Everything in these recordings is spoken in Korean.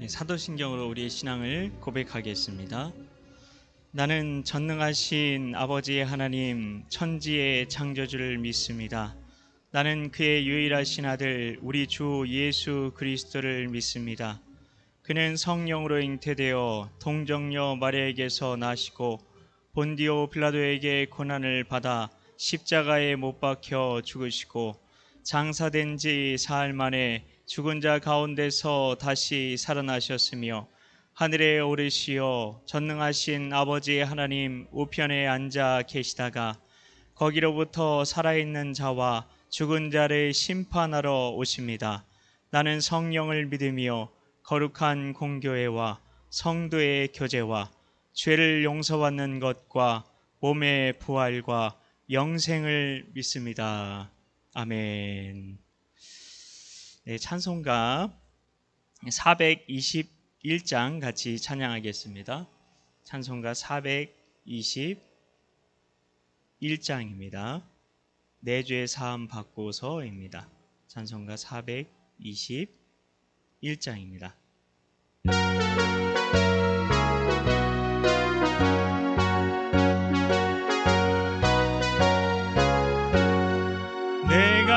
사도신경으로 우리의 신앙을 고백하겠습니다. 나는 전능하신 아버지의 하나님, 천지의 창조주를 믿습니다. 나는 그의 유일하신 아들 우리 주 예수 그리스도를 믿습니다. 그는 성령으로 잉태되어 동정녀 마리아에게서 나시고 본디오 빌라도에게 고난을 받아 십자가에 못 박혀 죽으시고 장사된 지 사흘 만에 죽은 자 가운데서 다시 살아나셨으며 하늘에 오르시어 전능하신 아버지의 하나님 우편에 앉아 계시다가 거기로부터 살아있는 자와 죽은 자를 심판하러 오십니다. 나는 성령을 믿으며 거룩한 공교회와 성도의 교제와 죄를 용서받는 것과 몸의 부활과 영생을 믿습니다. 아멘. 찬송가 421장 같이 찬양하겠습니다. 찬송가 421장입니다. 내 죄 사함 받고서입니다. 찬송가 421장입니다.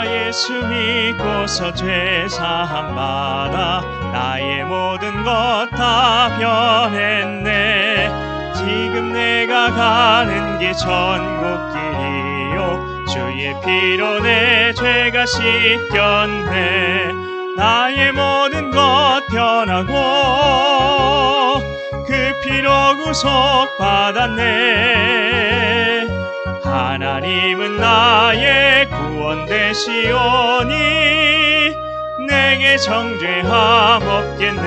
예수 믿고서 죄사함 받아 나의 모든 것 다 변했네. 지금 내가 가는 길 천국길이요 주의 피로 내 죄가 씻겼네. 나의 모든 것 변하고 그 피로 구속받았네. 하나님은 나의 구원 되시오니 내게 정죄함 없겠네.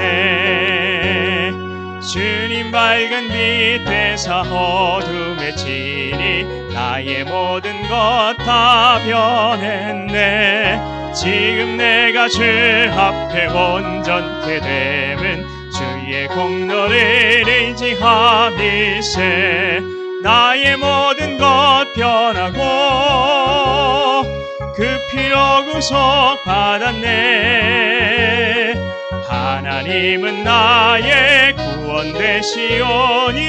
주님 밝은 빛 되사 어둠에 치니 나의 모든 것 다 변했네. 지금 내가 주 앞에 온전케 됨은 주의 공로를 의지함일세. 나의 모든 것 변하고 그 피로 구속받았네. 하나님은 나의 구원 되시오니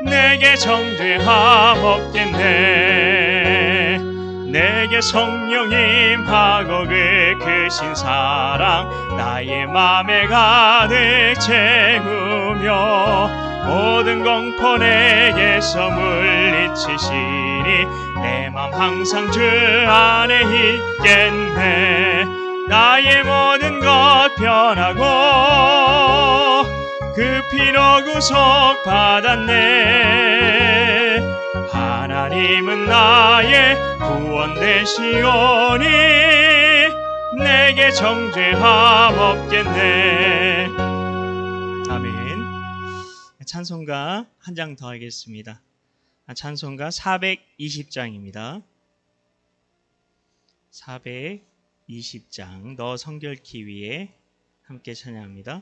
내게 정죄함 없겠네. 내게 성령 임하고 그 크신 사랑 나의 맘에 가득 채우며 모든 공포 내게서 물리치시니 내 맘 항상 주 안에 있겠네. 나의 모든 것 변하고 그 피로 구속받았네. 하나님은 나의 구원 되시오니 내게 정죄함 없겠네. 아멘. 찬송가 한 장 더 하겠습니다. 찬송가 420장입니다. 420장 너 성결키 위에 함께 찬양합니다.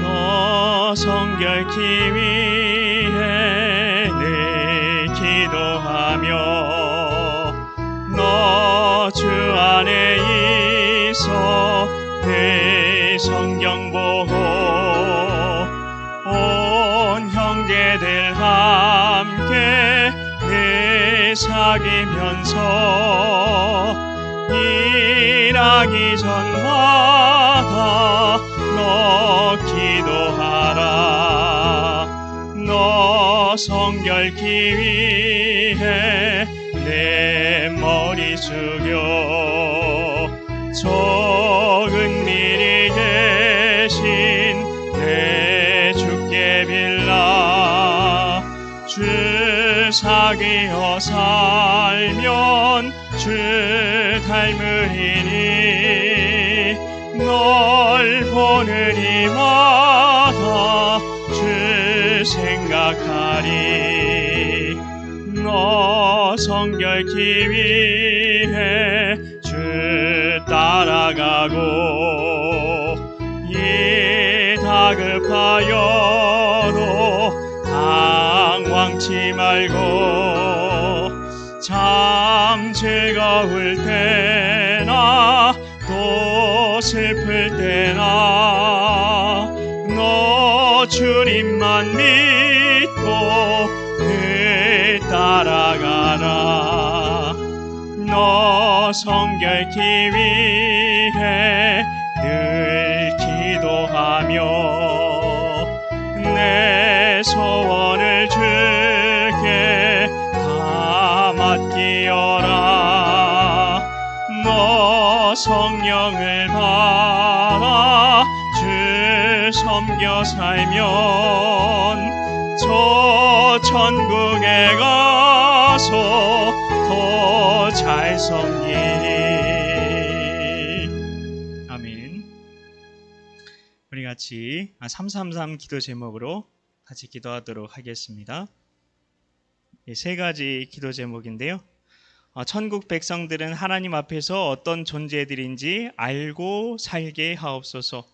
너 성결키 위에 늘 기도하며 너 주 안에 있어 늘 성경 보고 온 형제들 함께 늘 사귀면서 일하기 전마다 너 기도하라. 너 성결키 위해 내 머리 숙여 적은 미리 대신 내 주께 빌라. 주 사귀어 살면 주 닮으리니 널 보는 이마다 주 생각하리. 너 성결키 위해 주 따라가고 이 다급하여도 당황치 말고 참 즐거울 때나 또 슬플 때나 너 주님만 믿고 늘 따라가라. 너 성결케 위해 늘 기도하며 내 소원을 주께 다 맡기어라. 너 성령을 받아 주 섬겨 살면 저 천국에 가서 더 잘 섬기니. 아멘. 우리 같이 333 기도 제목으로 같이 기도하도록 하겠습니다. 세 가지 기도 제목인데요. 천국 백성들은 하나님 앞에서 어떤 존재들인지 알고 살게 하옵소서.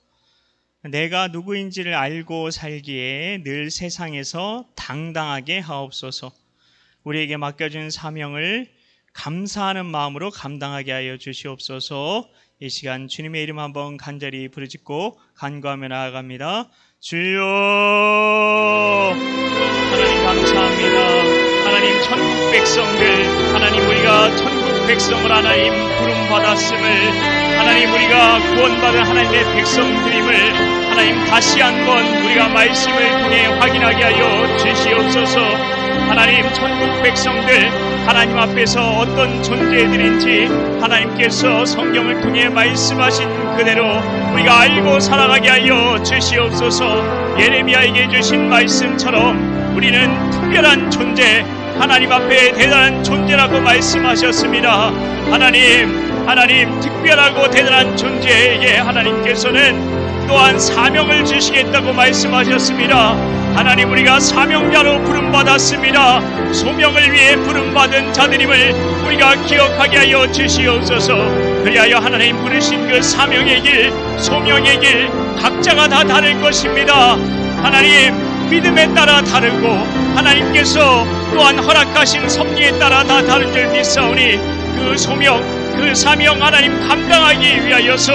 내가 누구인지를 알고 살기에 늘 세상에서 당당하게 하옵소서. 우리에게 맡겨준 사명을 감사하는 마음으로 감당하게 하여 주시옵소서. 이 시간 주님의 이름 한번 간절히 부르짖고 간구하며 나아갑니다. 주여, 하나님 감사합니다. 하나님 천국 백성들, 하나님 우리가 천국 백성을 하나님 부름받았음을, 하나님 우리가 구원받은 하나님의 백성들임을 하나님 다시 한번 우리가 말씀을 통해 확인하게 하여 주시옵소서. 하나님 천국 백성들 하나님 앞에서 어떤 존재들인지 하나님께서 성경을 통해 말씀하신 그대로 우리가 알고 살아가게 하여 주시옵소서. 예레미야에게 주신 말씀처럼 우리는 특별한 존재, 하나님 앞에 대단한 존재라고 말씀하셨습니다. 하나님 특별하고 대단한 존재에게 하나님께서는 또한 사명을 주시겠다고 말씀하셨습니다. 하나님 우리가 사명자로 부름받았습니다. 소명을 위해 부름받은 자들임을 우리가 기억하게 하여 주시옵소서. 그리하여 하나님 부르신 그 사명의 길, 소명의 길 각자가 다 다를 것입니다. 하나님 믿음에 따라 다르고 하나님께서 또한 허락하신 섭리에 따라 다 다른 줄 믿사오니 그 소명, 그 사명 하나님 감당하기 위하여서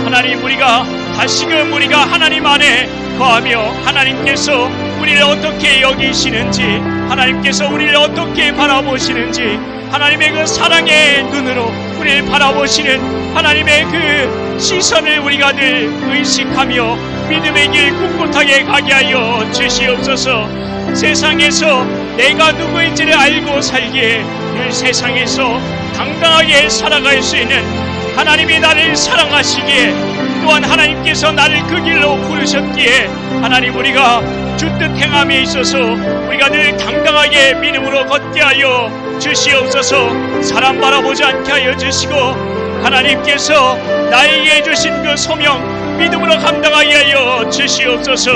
하나님 우리가 다시금 우리가 하나님 안에 거하며 하나님께서 우리를 어떻게 여기시는지, 하나님께서 우리를 어떻게 바라보시는지, 하나님의 그 사랑의 눈으로 우리를 바라보시는 하나님의 그 시선을 우리가 늘 의식하며 믿음의 길 꿋꿋하게 가게 하여 주시옵소서. 세상에서 내가 누구인지를 알고 살기에 늘 세상에서 당당하게 살아갈 수 있는, 하나님이 나를 사랑하시기에 또한 하나님께서 나를 그 길로 부르셨기에 하나님 우리가 주뜻 행함에 있어서 우리가 늘 당당하게 믿음으로 걷게 하여 주시옵소서. 사람 바라보지 않게 하여 주시고 하나님께서 나에게 주신 그 소명 믿음으로 감당하게 하여 주시옵소서.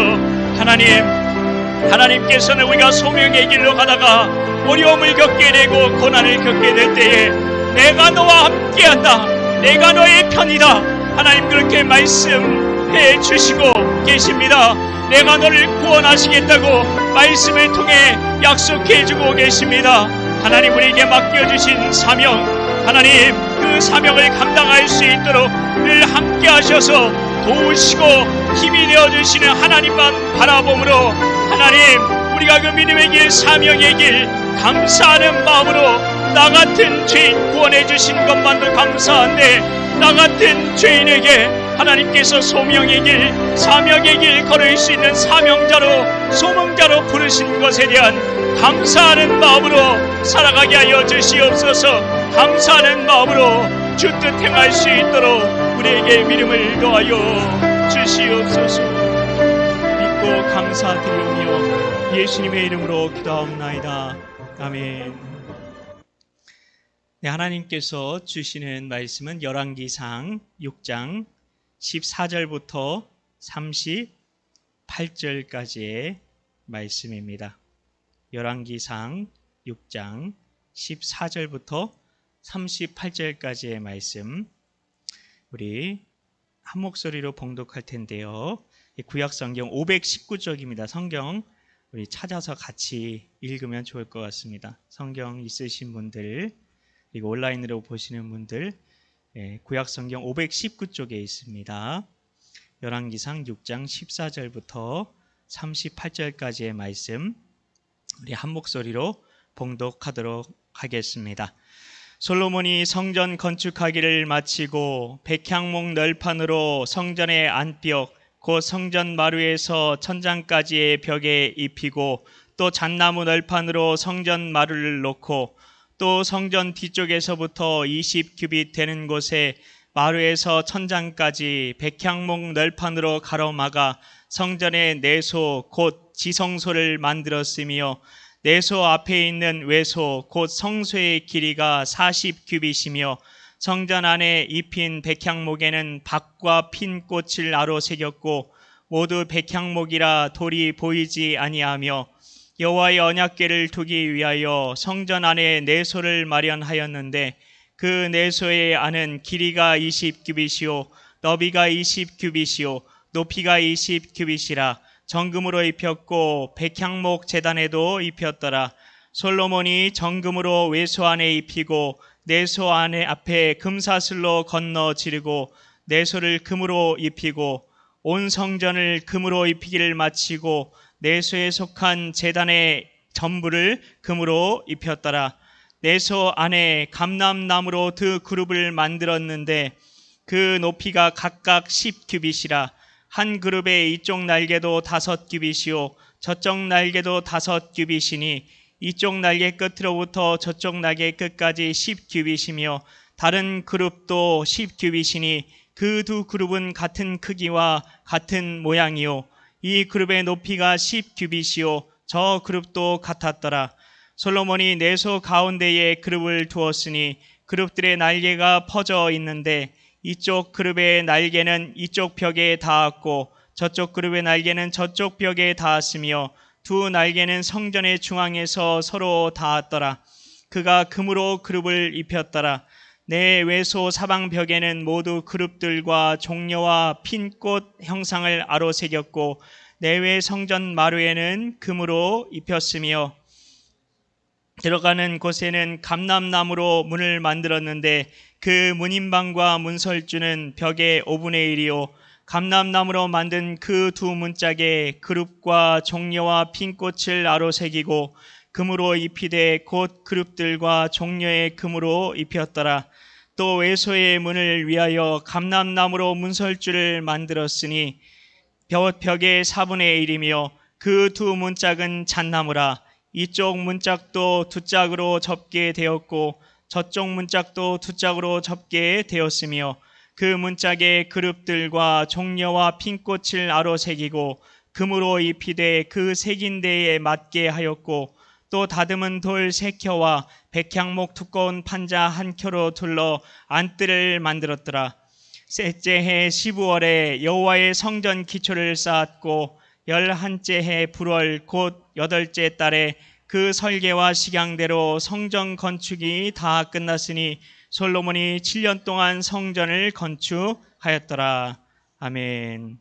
하나님께서는 우리가 소명의 길로 가다가 어려움을 겪게 되고 고난을 겪게 될 때에 내가 너와 함께한다, 내가 너의 편이다, 하나님 그렇게 말씀해 주시고 계십니다. 내가 너를 구원하시겠다고 말씀을 통해 약속해 주고 계십니다. 하나님 우리에게 맡겨주신 사명, 하나님 그 사명을 감당할 수 있도록 늘 함께 하셔서 도우시고 힘이 되어주시는 하나님만 바라봄으로 하나님 우리가 그 믿음의 길, 사명의 길 감사하는 마음으로 나 같은 죄인 구원해 주신 것만도 감사한데 나 같은 죄인에게 하나님께서 소명의 길, 사명의 길 걸을 수 있는 사명자로, 소명자로 부르신 것에 대한 감사하는 마음으로 살아가게 하여 주시옵소서. 감사하는 마음으로 주 뜻 행할 수 있도록 우리에게 믿음을 더하여 주시옵소서. 믿고 감사드리오며 예수님의 이름으로 기도하옵나이다. 아멘. 네, 하나님께서 주시는 말씀은 열왕기상 6장 14절부터 38절까지의 말씀입니다. 열왕기상 6장 14절부터 38절까지의 말씀, 우리 한 목소리로 봉독할 텐데요. 구약성경 519쪽입니다. 성경 우리 찾아서 같이 읽으면 좋을 것 같습니다. 성경 있으신 분들, 그리고 온라인으로 보시는 분들, 구약 성경 519쪽에 있습니다. 열왕기상 6장 14절부터 38절까지의 말씀, 우리 한 목소리로 봉독하도록 하겠습니다. 솔로몬이 성전 건축하기를 마치고 백향목 널판으로 성전의 안벽 곧 성전 마루에서 천장까지의 벽에 입히고 또 잣나무 널판으로 성전 마루를 놓고 또 성전 뒤쪽에서부터 20규빗 되는 곳에 마루에서 천장까지 백향목 널판으로 가로막아 성전의 내소 곧 지성소를 만들었으며 내소 앞에 있는 외소 곧 성소의 길이가 40규빗이며 성전 안에 입힌 백향목에는 박과 핀 꽃을 아로 새겼고 모두 백향목이라 돌이 보이지 아니하며 여호와의 언약궤를 두기 위하여 성전 안에 내소를 마련하였는데 그 내소의 안은 길이가 20규빗이요 너비가 20규빗이요 높이가 20규빗이라 정금으로 입혔고 백향목 제단에도 입혔더라. 솔로몬이 정금으로 외소 안에 입히고 내소 안에 앞에 금사슬로 건너 지르고 내소를 금으로 입히고 온 성전을 금으로 입히기를 마치고 내소에 속한 제단의 전부를 금으로 입혔더라. 내소 안에 감람나무로 두 그룹을 만들었는데 그 높이가 각각 10규빗이라 한 그룹의 이쪽 날개도 5규빗이요 저쪽 날개도 5규빗이니 이쪽 날개 끝으로부터 저쪽 날개 끝까지 10규빗이며 다른 그룹도 10규빗이니 그 두 그룹은 같은 크기와 같은 모양이요 이 그룹의 높이가 10규빗이요 저 그룹도 같았더라. 솔로몬이 내소 가운데에 그룹을 두었으니 그룹들의 날개가 퍼져 있는데 이쪽 그룹의 날개는 이쪽 벽에 닿았고 저쪽 그룹의 날개는 저쪽 벽에 닿았으며 두 날개는 성전의 중앙에서 서로 닿았더라. 그가 금으로 그룹을 입혔더라. 내 외소 사방 벽에는 모두 그룹들과 종려와 핀꽃 형상을 아로 새겼고 내외 성전 마루에는 금으로 입혔으며 들어가는 곳에는 감람나무로 문을 만들었는데 그 문인방과 문설주는 벽의 5분의 1이요 감람나무로 만든 그 두 문짝에 그룹과 종려와 핀꽃을 아로 새기고 금으로 입히되 곧 그룹들과 종려의 금으로 입혔더라. 또 외소의 문을 위하여 감람나무로 문설주를 만들었으니 벽의 4분의 1이며 그 두 문짝은 잣나무라. 이쪽 문짝도 두 짝으로 접게 되었고 저쪽 문짝도 두 짝으로 접게 되었으며 그 문짝에 그룹들과 종려와 핀꽃을 아로 새기고 금으로 입히되 그 새긴 데에 맞게 하였고 또 다듬은 돌 3켜와 백향목 두꺼운 판자 1켜로 둘러 안뜰을 만들었더라. 셋째 해 15월에 여호와의 성전 기초를 쌓았고 11째 해 불월 곧 8째 달에 그 설계와 식양대로 성전 건축이 다 끝났으니 솔로몬이 7년 동안 성전을 건축하였더라. 아멘.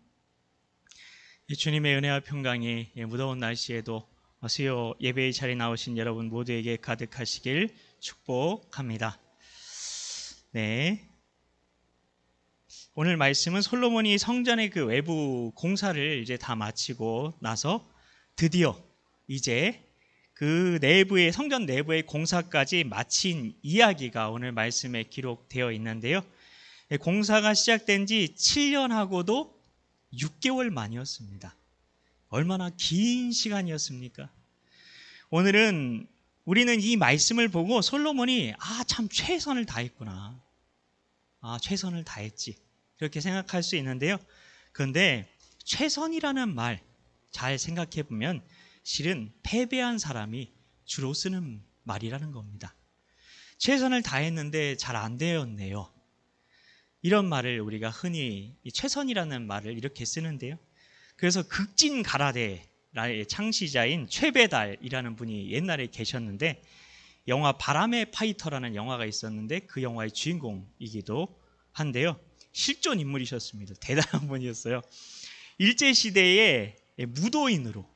주님의 은혜와 평강이 무더운 날씨에도 수요 예배의 자리에 나오신 여러분 모두에게 가득하시길 축복합니다. 네. 오늘 말씀은 솔로몬이 성전의 그 외부 공사를 이제 다 마치고 나서 드디어 이제 그 내부의 성전 내부의 공사까지 마친 이야기가 오늘 말씀에 기록되어 있는데요. 공사가 시작된 지 7년하고도 6개월 만이었습니다. 얼마나 긴 시간이었습니까? 오늘은 우리는 이 말씀을 보고 솔로몬이 참 최선을 다했구나. 최선을 다했지. 그렇게 생각할 수 있는데요. 그런데 최선이라는 말 잘 생각해 보면 실은 패배한 사람이 주로 쓰는 말이라는 겁니다. 최선을 다했는데 잘 안 되었네요. 이런 말을 우리가 흔히 최선이라는 말을 이렇게 쓰는데요. 그래서 극진가라데의 창시자인 최배달이라는 분이 옛날에 계셨는데 영화 바람의 파이터라는 영화가 있었는데 그 영화의 주인공이기도 한데요. 실존 인물이셨습니다. 대단한 분이었어요. 일제시대에 무도인으로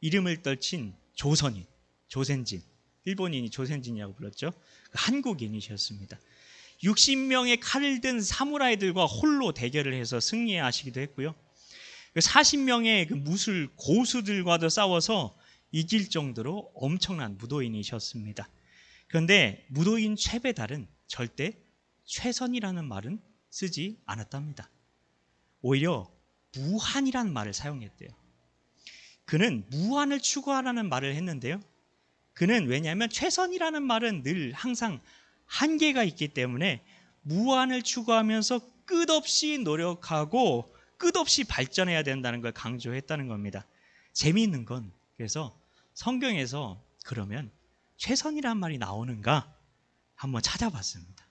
이름을 떨친 조선인, 조센진, 일본인이 조센진이라고 불렀죠. 한국인이셨습니다. 60명의 칼을 든 사무라이들과 홀로 대결을 해서 승리하시기도 했고요. 40명의 그 무술 고수들과도 싸워서 이길 정도로 엄청난 무도인이셨습니다. 그런데 무도인 최배달은 절대 최선이라는 말은 쓰지 않았답니다. 오히려 무한이라는 말을 사용했대요. 그는 무한을 추구하라는 말을 했는데요. 그는 왜냐하면 최선이라는 말은 늘 항상 한계가 있기 때문에 무한을 추구하면서 끝없이 노력하고 끝없이 발전해야 된다는 걸 강조했다는 겁니다. 재미있는 건 그래서 성경에서 그러면 최선이란 말이 나오는가 한번 찾아봤습니다.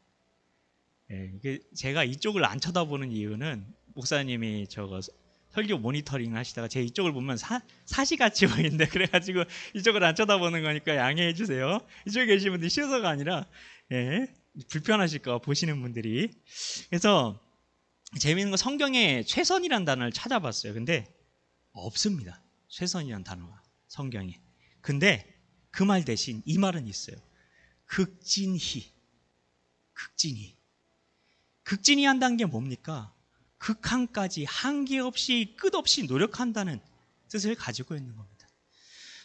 이게 제가 이쪽을 안 쳐다보는 이유는 목사님이 저거 설교 모니터링 하시다가 제 이쪽을 보면 사시같이 보이는데 그래가지고 이쪽을 안 쳐다보는 거니까 양해해 주세요. 이쪽에 계신 분들이 쉬어서가 아니라 불편하실까 보시는 분들이. 그래서 재미있는 건 성경에 최선이란 단어를 찾아봤어요. 근데 없습니다. 최선이란 단어가 성경에. 근데 그 말 대신 이 말은 있어요. 극진히. 극진히 한다는 게 뭡니까? 극한까지 한계 없이 끝없이 노력한다는 뜻을 가지고 있는 겁니다.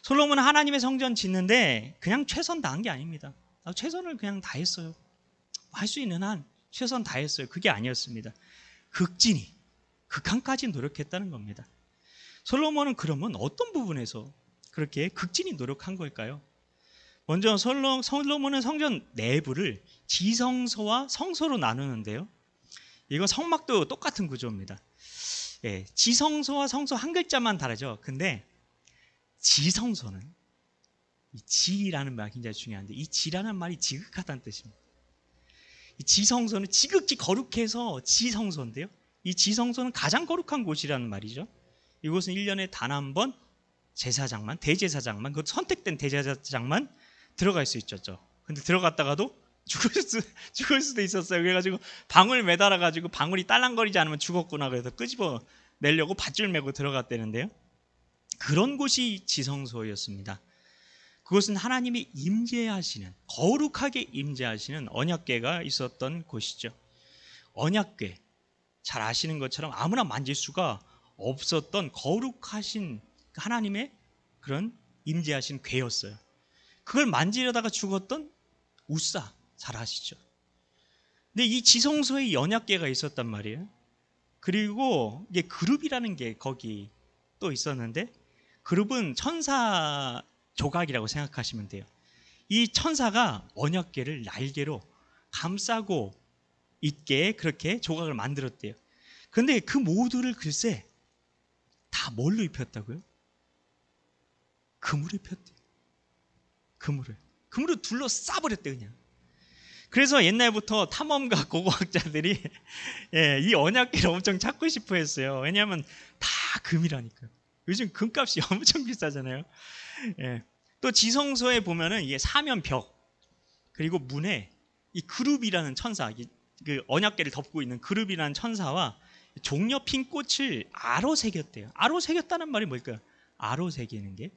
솔로몬은 하나님의 성전 짓는데 그냥 최선 다한 게 아닙니다. 최선을 그냥 다했어요. 할 수 있는 한 최선 다했어요. 그게 아니었습니다. 극진히, 극한까지 노력했다는 겁니다. 솔로몬은 그러면 어떤 부분에서 그렇게 극진히 노력한 걸까요? 먼저 솔로몬은 성전 내부를 지성소와 성소로 나누는데요. 이거 성막도 똑같은 구조입니다. 지성소와 성소 한 글자만 다르죠. 근데 지성소는 이 지라는 말이 굉장히 중요한데 이 지라는 말이 지극하다는 뜻입니다. 이 지성소는 지극히 거룩해서 지성소인데요. 이 지성소는 가장 거룩한 곳이라는 말이죠. 이곳은 1년에 단 한 번 제사장만, 대제사장만, 그 선택된 대제사장만 들어갈 수 있었죠. 근데 들어갔다가도 죽을 수도 있었어요. 그래가지고 방울 매달아가지고 방울이 딸랑거리지 않으면 죽었구나 그래서 끄집어 내려고 밧줄 메고 들어갔다는데요. 그런 곳이 지성소였습니다. 그것은 하나님이 임재하시는, 거룩하게 임재하시는 언약궤가 있었던 곳이죠. 언약궤, 잘 아시는 것처럼 아무나 만질 수가 없었던 거룩하신 하나님의 그런 임재하신 궤였어요. 그걸 만지려다가 죽었던 우사, 잘 아시죠? 근데 이 지성소에 언약궤가 있었단 말이에요. 그리고 이게 그룹이라는 게 거기 또 있었는데 그룹은 천사 조각이라고 생각하시면 돼요. 이 천사가 언약궤를 날개로 감싸고 있게 그렇게 조각을 만들었대요. 그런데 그 모두를 글쎄 다 뭘로 입혔다고요? 금으로 입혔대요. 금으로 둘러싸버렸대요 그냥. 그래서 옛날부터 탐험가 고고학자들이 이 언약궤를 엄청 찾고 싶어 했어요. 왜냐하면 다 금이라니까요. 요즘 금값이 엄청 비싸잖아요. 또 지성소에 보면은 이게 사면벽 그리고 문에 이 그룹이라는 천사, 그 언약궤를 덮고 있는 그룹이라는 천사와 종려 핀 꽃을 아로 새겼대요. 아로 새겼다는 말이 뭘까요? 아로 새기는 게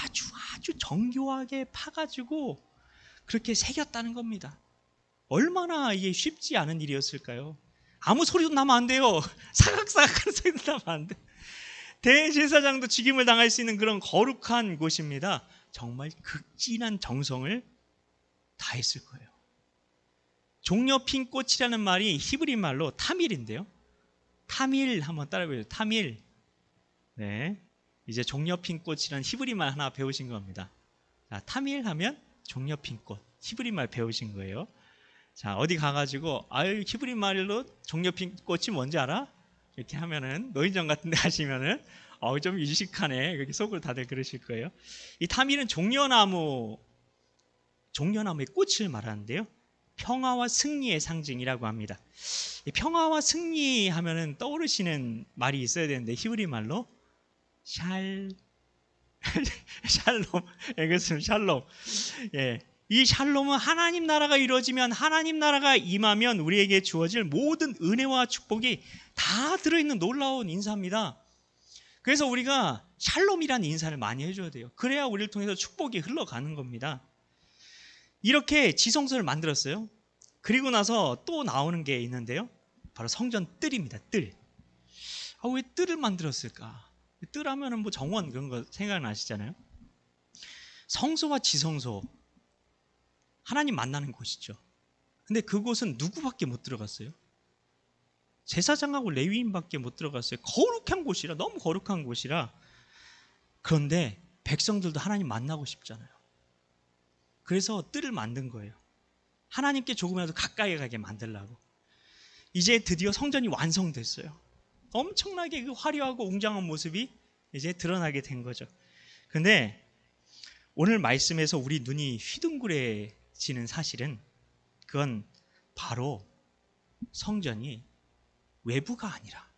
아주 정교하게 파가지고 그렇게 새겼다는 겁니다. 얼마나 이게 쉽지 않은 일이었을까요? 아무 소리도 나면 안 돼요. 사각사각하는 소리도 나면 안 돼. 대제사장도 죽임을 당할 수 있는 그런 거룩한 곳입니다. 정말 극진한 정성을 다했을 거예요. 종려 핀 꽃이라는 말이 히브리 말로 타밀인데요. 타밀 한번 따라해보세요. 타밀. 네, 이제 종려 핀 꽃이라는 히브리 말 하나 배우신 겁니다. 자, 타밀 하면 종려 핀 꽃. 히브리 말 배우신 거예요. 자, 어디 가가지고 아유 히브리 말로 종려 핀 꽃이 뭔지 알아? 이렇게 하면은 노인정 같은 데 하시면은 좀 유식하네 그렇게 속으로 다들 그러실 거예요. 이 타밀은 종려나무의 꽃을 말하는데요. 평화와 승리의 상징이라고 합니다. 이 평화와 승리 하면은 떠오르시는 말이 있어야 되는데 히브리 말로 샬롬. 그렇습니다. 샬롬. 이 샬롬은 하나님 나라가 이루어지면, 하나님 나라가 임하면 우리에게 주어질 모든 은혜와 축복이 다 들어있는 놀라운 인사입니다. 그래서 우리가 샬롬이라는 인사를 많이 해줘야 돼요. 그래야 우리를 통해서 축복이 흘러가는 겁니다. 이렇게 지성소를 만들었어요. 그리고 나서 또 나오는 게 있는데요. 바로 성전 뜰입니다. 뜰. 왜 뜰을 만들었을까? 뜰 하면은 뭐 정원 그런 거 생각나시잖아요. 성소와 지성소, 하나님 만나는 곳이죠. 근데 그곳은 누구밖에 못 들어갔어요? 제사장하고 레위인밖에 못 들어갔어요. 거룩한 곳이라, 너무 거룩한 곳이라. 그런데 백성들도 하나님 만나고 싶잖아요. 그래서 뜰을 만든 거예요. 하나님께 조금이라도 가까이 가게 만들려고. 이제 드디어 성전이 완성됐어요. 엄청나게 그 화려하고 웅장한 모습이 이제 드러나게 된 거죠. 근데 오늘 말씀에서 우리 눈이 휘둥그레지는 사실은 그건 바로 성전이 외부가 아니라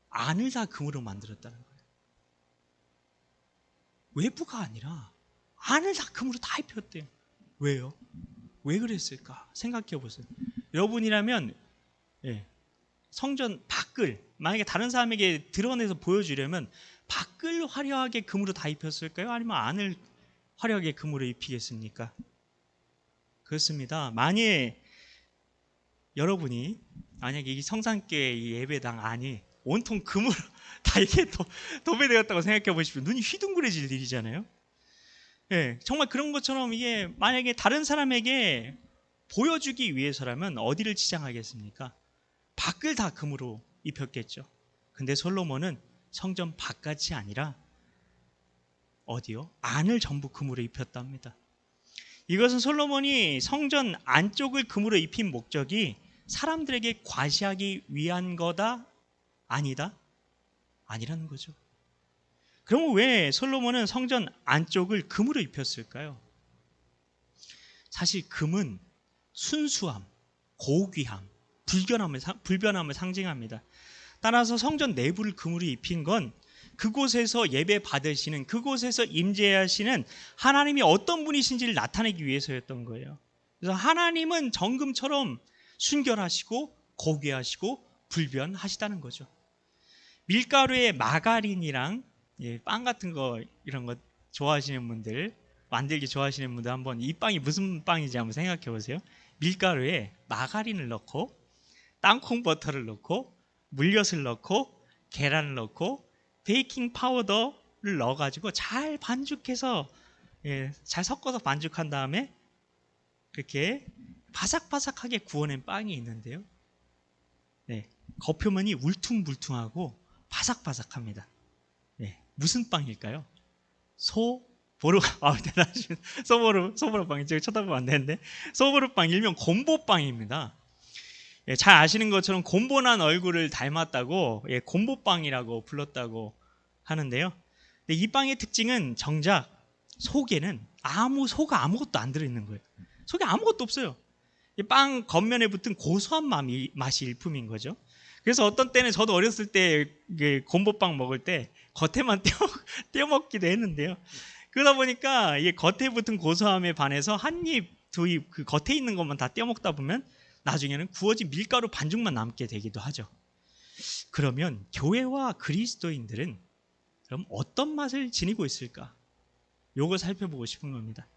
안을 다 금으로 만들었다는 거예요. 외부가 아니라 안을 다 금으로 다 입혔대요. 왜요? 왜 그랬을까? 생각해 보세요. 여러분이라면 성전 밖을 만약에 다른 사람에게 드러내서 보여주려면 밖을 화려하게 금으로 다 입혔을까요? 아니면 안을 화려하게 금으로 입히겠습니까? 그렇습니다. 만일 여러분이 만약에 이 성산교회 이 예배당 안이 온통 금으로 다 이렇게 도배되었다고 생각해 보십시오. 눈이 휘둥그레질 일이잖아요. 정말 그런 것처럼 이게 만약에 다른 사람에게 보여주기 위해서라면 어디를 지장하겠습니까? 밖을 다 금으로 입혔겠죠. 근데 솔로몬은 성전 밖까지 아니라 어디요? 안을 전부 금으로 입혔답니다. 이것은 솔로몬이 성전 안쪽을 금으로 입힌 목적이 사람들에게 과시하기 위한 거다? 아니다? 아니라는 거죠. 그럼 왜 솔로몬은 성전 안쪽을 금으로 입혔을까요? 사실 금은 순수함, 고귀함, 불변함을 상징합니다. 따라서 성전 내부를 금으로 입힌 건 그곳에서 예배 받으시는, 그곳에서 임재하시는 하나님이 어떤 분이신지를 나타내기 위해서였던 거예요. 그래서 하나님은 정금처럼 순결하시고 고귀하시고 불변하시다는 거죠. 밀가루에 마가린이랑 빵 같은 거 이런 거 좋아하시는 분들, 만들기 좋아하시는 분들 한번 이 빵이 무슨 빵인지 한번 생각해 보세요. 밀가루에 마가린을 넣고 땅콩 버터를 넣고 물엿을 넣고 계란을 넣고 베이킹 파우더를 넣어가지고 잘 반죽해서 잘 섞어서 반죽한 다음에 이렇게 바삭바삭하게 구워낸 빵이 있는데요. 겉표면이 울퉁불퉁하고 바삭바삭합니다. 무슨 빵일까요? 대단하십니다. 소보루빵. 제가 쳐다보면 안 되는데 소보루빵 일명 곰보빵입니다. 잘 아시는 것처럼 곰보난 얼굴을 닮았다고 곰보빵이라고 불렀다고 하는데요. 근데 이 빵의 특징은 정작 속에는 속가 아무것도 안 들어있는 거예요. 속에 아무것도 없어요. 이 빵 겉면에 붙은 고소한 맛이 일품인 거죠. 그래서 어떤 때는 저도 어렸을 때 곰보빵 먹을 때 겉에만 떼어먹기도 했는데요. 그러다 보니까 이 겉에 붙은 고소함에 반해서 한 입, 두 입 그 겉에 있는 것만 다 떼어먹다 보면 나중에는 구워진 밀가루 반죽만 남게 되기도 하죠. 그러면 교회와 그리스도인들은 그럼 어떤 맛을 지니고 있을까? 요거 살펴보고 싶은 겁니다.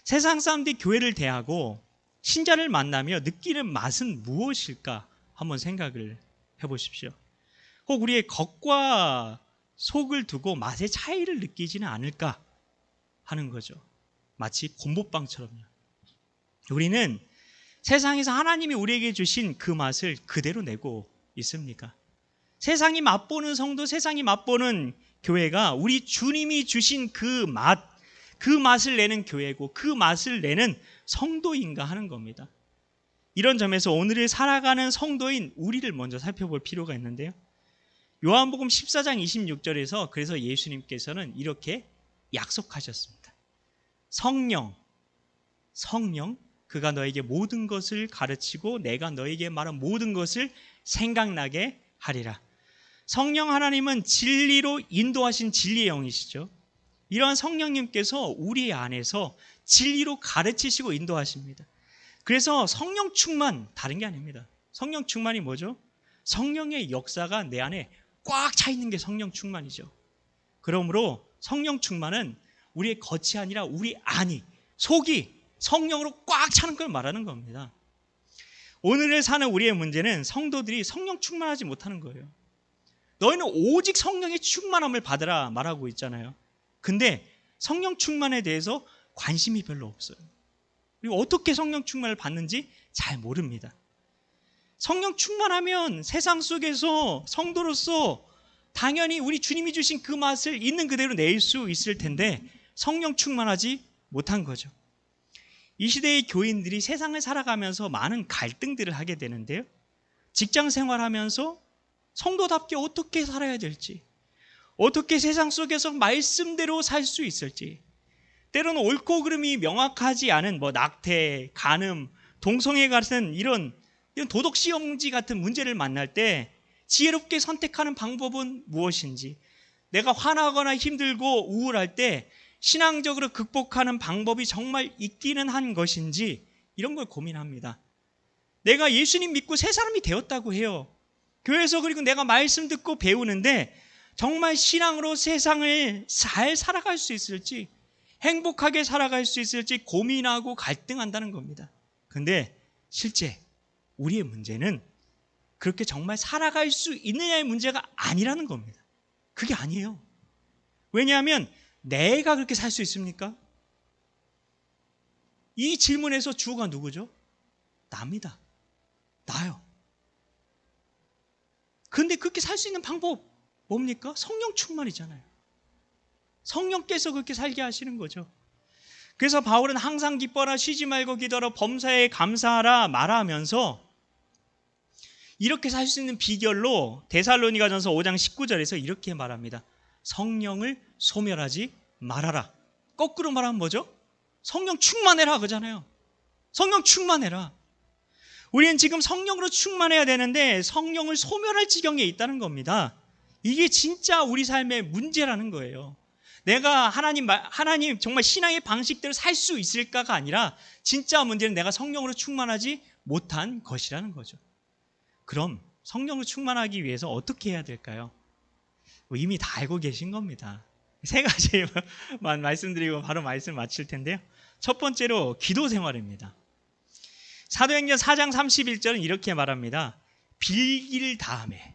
세상 사람들이 교회를 대하고 신자를 만나며 느끼는 맛은 무엇일까? 한번 생각을 해보십시오. 혹 우리의 겉과 속을 두고 맛의 차이를 느끼지는 않을까 하는 거죠. 마치 곰보빵처럼요. 우리는 세상에서 하나님이 우리에게 주신 그 맛을 그대로 내고 있습니까? 세상이 맛보는 성도, 세상이 맛보는 교회가 우리 주님이 주신 그 맛을 내는 교회고 그 맛을 내는 성도인가 하는 겁니다. 이런 점에서 오늘을 살아가는 성도인 우리를 먼저 살펴볼 필요가 있는데요. 요한복음 14장 26절에서 그래서 예수님께서는 이렇게 약속하셨습니다. 성령 그가 너에게 모든 것을 가르치고 내가 너에게 말한 모든 것을 생각나게 하리라. 성령 하나님은 진리로 인도하신 진리의 영이시죠. 이러한 성령님께서 우리 안에서 진리로 가르치시고 인도하십니다. 그래서 성령 충만 다른 게 아닙니다. 성령 충만이 뭐죠? 성령의 역사가 내 안에 꽉 차 있는 게 성령 충만이죠. 그러므로 성령 충만은 우리의 겉이 아니라 우리 안이, 속이 성령으로 꽉 차는 걸 말하는 겁니다. 오늘을 사는 우리의 문제는 성도들이 성령 충만하지 못하는 거예요. 너희는 오직 성령의 충만함을 받으라 말하고 있잖아요. 근데 성령 충만에 대해서 관심이 별로 없어요. 그리고 어떻게 성령 충만을 받는지 잘 모릅니다. 성령 충만하면 세상 속에서 성도로서 당연히 우리 주님이 주신 그 맛을 있는 그대로 낼 수 있을 텐데 성령 충만하지 못한 거죠. 이 시대의 교인들이 세상을 살아가면서 많은 갈등들을 하게 되는데요. 직장 생활하면서 성도답게 어떻게 살아야 될지, 어떻게 세상 속에서 말씀대로 살 수 있을지, 때로는 옳고 그름이 명확하지 않은 낙태, 간음, 동성애 같은 이런 도덕시험지 같은 문제를 만날 때 지혜롭게 선택하는 방법은 무엇인지, 내가 화나거나 힘들고 우울할 때 신앙적으로 극복하는 방법이 정말 있기는 한 것인지 이런 걸 고민합니다. 내가 예수님 믿고 새 사람이 되었다고 해요. 교회에서 그리고 내가 말씀 듣고 배우는데 정말 신앙으로 세상을 잘 살아갈 수 있을지, 행복하게 살아갈 수 있을지 고민하고 갈등한다는 겁니다. 근데 실제 우리의 문제는 그렇게 정말 살아갈 수 있느냐의 문제가 아니라는 겁니다. 그게 아니에요. 왜냐하면 내가 그렇게 살 수 있습니까? 이 질문에서 주어가 누구죠? 나입니다. 나요. 그런데 그렇게 살 수 있는 방법 뭡니까? 성령 충만이잖아요. 성령께서 그렇게 살게 하시는 거죠. 그래서 바울은 항상 기뻐라, 쉬지 말고 기도하라, 범사에 감사하라 말하면서 이렇게 살 수 있는 비결로 데살로니가전서 5장 19절에서 이렇게 말합니다. 성령을 소멸하지 말아라. 거꾸로 말하면 뭐죠? 성령 충만해라 그러잖아요. 성령 충만해라. 우리는 지금 성령으로 충만해야 되는데 성령을 소멸할 지경에 있다는 겁니다. 이게 진짜 우리 삶의 문제라는 거예요. 내가 하나님 정말 신앙의 방식대로 살 수 있을까가 아니라 진짜 문제는 내가 성령으로 충만하지 못한 것이라는 거죠. 그럼 성령으로 충만하기 위해서 어떻게 해야 될까요? 이미 다 알고 계신 겁니다. 세 가지만 말씀드리고 바로 말씀 마칠 텐데요. 첫 번째로 기도 생활입니다. 사도행전 4장 31절은 이렇게 말합니다. 빌기를 다하매.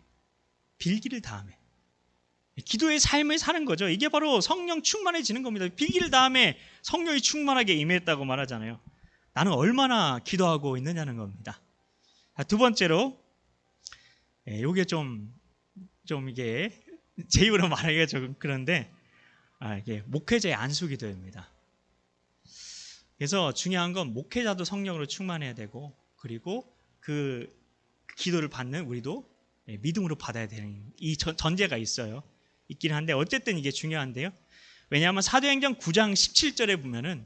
기도의 삶을 사는 거죠. 이게 바로 성령 충만해지는 겁니다. 빌기를 다하매 성령이 충만하게 임했다고 말하잖아요. 나는 얼마나 기도하고 있느냐는 겁니다. 두 번째로, 이게 좀 이게 제 입으로 말하기가 조금 그런데, 이게 목회자의 안수기도입니다. 그래서 중요한 건 목회자도 성령으로 충만해야 되고, 그리고 그 기도를 받는 우리도 믿음으로 받아야 되는 이 전제가 있긴 한데 어쨌든 이게 중요한데요. 왜냐하면 사도행전 9장 17절에 보면은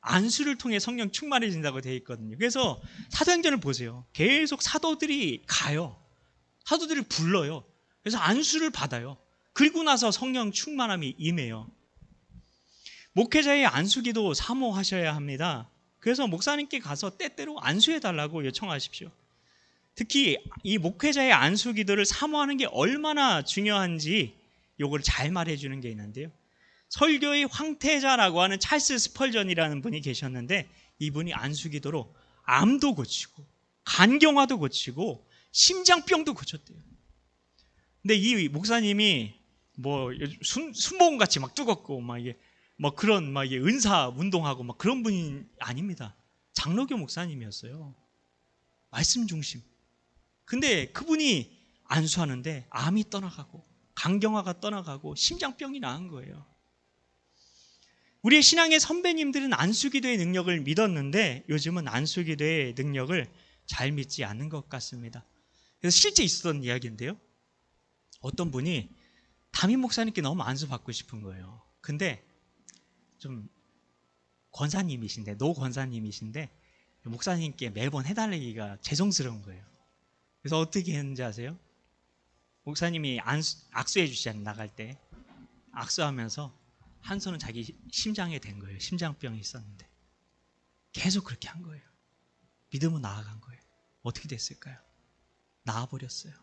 안수를 통해 성령 충만해진다고 되어 있거든요. 그래서 사도행전을 보세요. 계속 사도들이 가요. 사도들을 불러요. 그래서 안수를 받아요. 그리고 나서 성령 충만함이 임해요. 목회자의 안수기도 사모하셔야 합니다. 그래서 목사님께 가서 때때로 안수해달라고 요청하십시오. 특히 이 목회자의 안수기도를 사모하는 게 얼마나 중요한지 요걸 잘 말해주는 게 있는데요. 설교의 황태자라고 하는 찰스 스펄전이라는 분이 계셨는데 이분이 안수기도로 암도 고치고 간경화도 고치고 심장병도 고쳤대요. 근데 이 목사님이 순복음 같이 막 뜨겁고 그런 은사 운동하고 그런 분이 아닙니다. 장로교 목사님이었어요. 말씀 중심. 근데 그분이 안수하는데 암이 떠나가고 간경화가 떠나가고 심장병이 나은 거예요. 우리의 신앙의 선배님들은 안수기도의 능력을 믿었는데 요즘은 안수기도의 능력을 잘 믿지 않는 것 같습니다. 그래서 실제 있었던 이야기인데요. 어떤 분이 담임 목사님께 너무 안수 받고 싶은 거예요. 근데 좀 권사님이신데, 노 권사님이신데 목사님께 매번 해달라기가 죄송스러운 거예요. 그래서 어떻게 했는지 아세요? 목사님이 악수해 주시잖아요. 나갈 때 악수하면서 한 손은 자기 심장에 댄 거예요. 심장병이 있었는데 계속 그렇게 한 거예요. 믿음은 나아간 거예요. 어떻게 됐을까요? 나아버렸어요.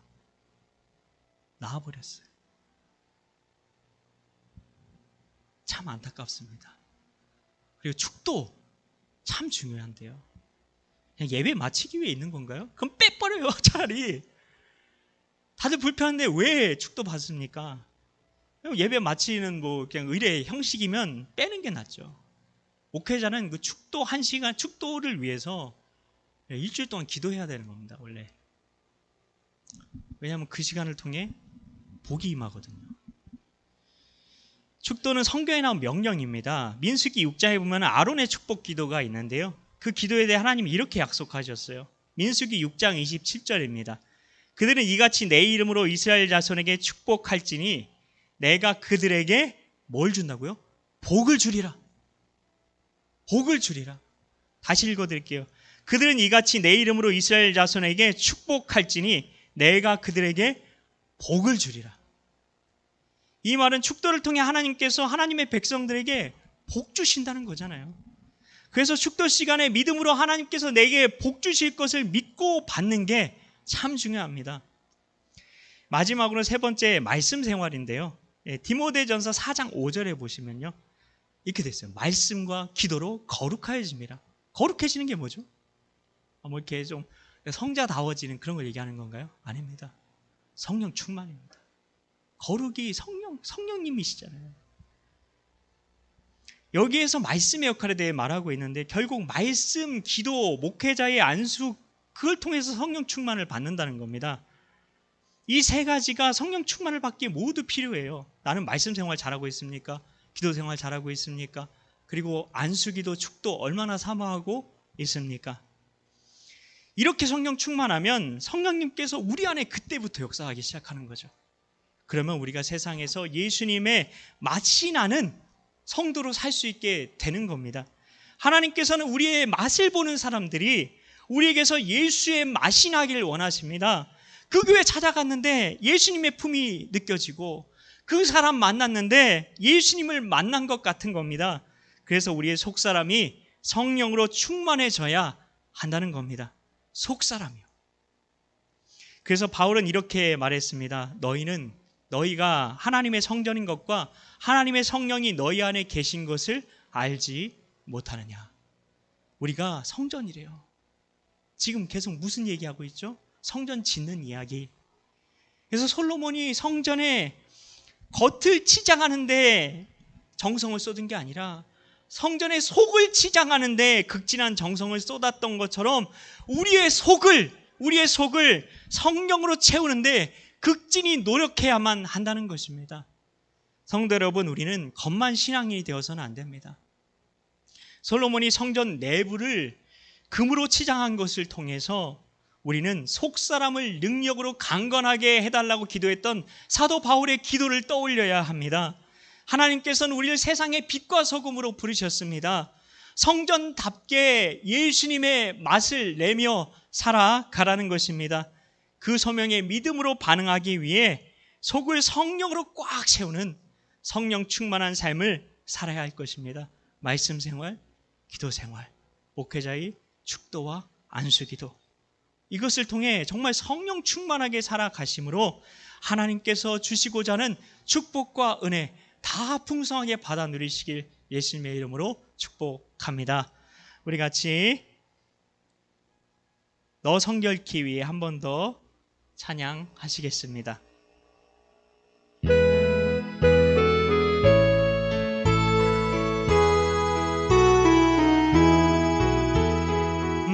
참 안타깝습니다. 그리고 축도 참 중요한데요. 그냥 예배 마치기 위해 있는 건가요? 그럼 빼버려요. 차라리. 다들 불편한데 왜 축도 받습니까? 예배 마치는 그냥 의례 형식이면 빼는 게 낫죠. 목회자는 그 축도 1시간 축도를 위해서 일주일 동안 기도해야 되는 겁니다. 원래. 왜냐하면 그 시간을 통해 복이 임하거든요. 축도는 성경에 나온 명령입니다. 민수기 6장에 보면 아론의 축복 기도가 있는데요. 그 기도에 대해 하나님이 이렇게 약속하셨어요. 민수기 6장 27절입니다. 그들은 이같이 내 이름으로 이스라엘 자손에게 축복할지니 내가 그들에게 뭘 준다고요? 복을 주리라. 복을 주리라. 다시 읽어드릴게요. 그들은 이같이 내 이름으로 이스라엘 자손에게 축복할지니 내가 그들에게 복을 주리라. 이 말은 축도를 통해 하나님께서 하나님의 백성들에게 복 주신다는 거잖아요. 그래서 축도 시간에 믿음으로 하나님께서 내게 복 주실 것을 믿고 받는 게 참 중요합니다. 마지막으로 세 번째 말씀 생활인데요. 디모데전서 4장 5절에 보시면요. 이렇게 됐어요. 말씀과 기도로 거룩하여집니다. 거룩해지는 게 뭐죠? 이렇게 좀 성자다워지는 그런 걸 얘기하는 건가요? 아닙니다. 성령 충만입니다. 거룩이 성령님이시잖아요. 여기에서 말씀의 역할에 대해 말하고 있는데 결국 말씀, 기도, 목회자의 안수 그걸 통해서 성령 충만을 받는다는 겁니다. 이 세 가지가 성령 충만을 받기에 모두 필요해요. 나는 말씀 생활 잘하고 있습니까? 기도 생활 잘하고 있습니까? 그리고 안수기도, 축도 얼마나 사모하고 있습니까? 이렇게 성령 충만하면 성령님께서 우리 안에 그때부터 역사하기 시작하는 거죠. 그러면 우리가 세상에서 예수님의 맛이 나는 성도로 살 수 있게 되는 겁니다. 하나님께서는 우리의 맛을 보는 사람들이 우리에게서 예수의 맛이 나기를 원하십니다. 그 교회 찾아갔는데 예수님의 품이 느껴지고 그 사람 만났는데 예수님을 만난 것 같은 겁니다. 그래서 우리의 속사람이 성령으로 충만해져야 한다는 겁니다. 속사람이요. 그래서 바울은 이렇게 말했습니다. 너희가 하나님의 성전인 것과 하나님의 성령이 너희 안에 계신 것을 알지 못하느냐. 우리가 성전이래요. 지금 계속 무슨 얘기하고 있죠? 성전 짓는 이야기. 그래서 솔로몬이 성전에 겉을 치장하는데 정성을 쏟은 게 아니라 성전의 속을 치장하는데 극진한 정성을 쏟았던 것처럼 우리의 속을 성령으로 채우는데 극진히 노력해야만 한다는 것입니다. 성도 여러분, 우리는 겉만 신앙인이 되어서는 안 됩니다. 솔로몬이 성전 내부를 금으로 치장한 것을 통해서 우리는 속사람을 능력으로 강건하게 해달라고 기도했던 사도 바울의 기도를 떠올려야 합니다. 하나님께서는 우리를 세상의 빛과 소금으로 부르셨습니다. 성전답게 예수님의 맛을 내며 살아가라는 것입니다. 그 소명에 믿음으로 반응하기 위해 속을 성령으로 꽉 채우는 성령 충만한 삶을 살아야 할 것입니다. 말씀 생활, 기도 생활, 목회자의 축도와 안수기도, 이것을 통해 정말 성령 충만하게 살아가심으로 하나님께서 주시고자 하는 축복과 은혜 다 풍성하게 받아 누리시길 예수님의 이름으로 축복합니다. 우리 같이 너 성결케 위해 한 번 더 찬양하시겠습니다.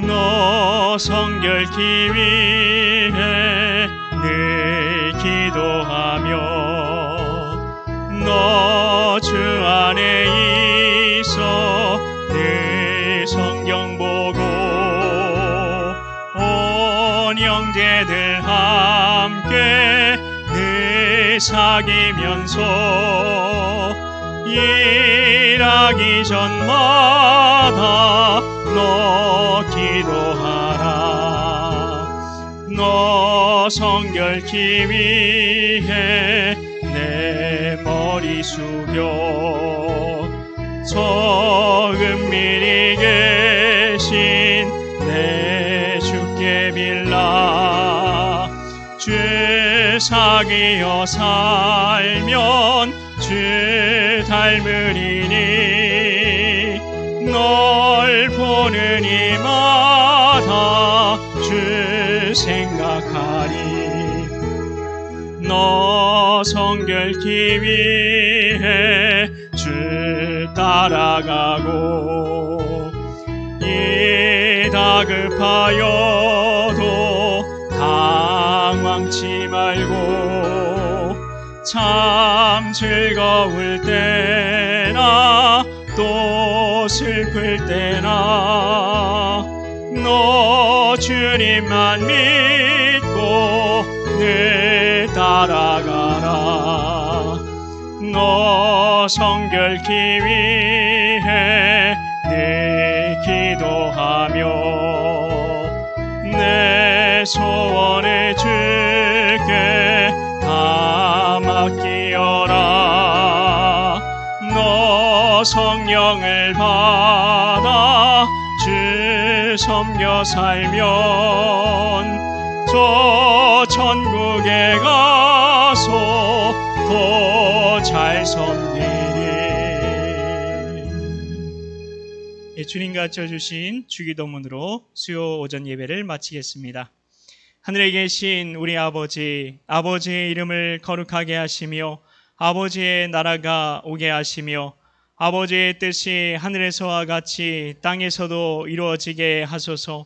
너 성결케 위해 늘 기도하며 너 주 안에 있어 늘 성경 보고 온 형제들 함께 늘 사귀면서 일하기 전마다 너 기도하라. 너 성결케 위해 내 머리 숙여 저 은밀히 계신 내 주께 빌라. 주 사귀어 살면 주 닮으리니 널 보는 이마다 주 생각하리. 너 성결케 위해 주 따라가고 이 다급하여도 당황치 말고 참 즐거울 때나 또 슬플 때나 너 주님만 믿고 늘 따라가라. 너 성결케 위해 늘 기도하며 내 소원을 주께 다 맡기어라. 너 성령을 받아 주 섬겨 살면 저 천국에 가서 더 잘 섬기리. 주님과 져주신 주기도문으로 수요 오전 예배를 마치겠습니다. 하늘에 계신 우리 아버지, 아버지의 이름을 거룩하게 하시며 아버지의 나라가 오게 하시며 아버지의 뜻이 하늘에서와 같이 땅에서도 이루어지게 하소서.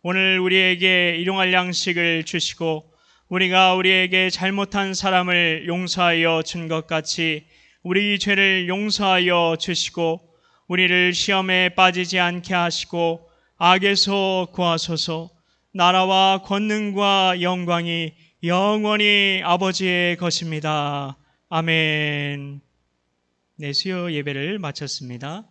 오늘 우리에게 일용할 양식을 주시고 우리가 우리에게 잘못한 사람을 용서하여 준 것 같이 우리 죄를 용서하여 주시고 우리를 시험에 빠지지 않게 하시고 악에서 구하소서. 나라와 권능과 영광이 영원히 아버지의 것입니다. 아멘. 네, 수요 예배를 마쳤습니다.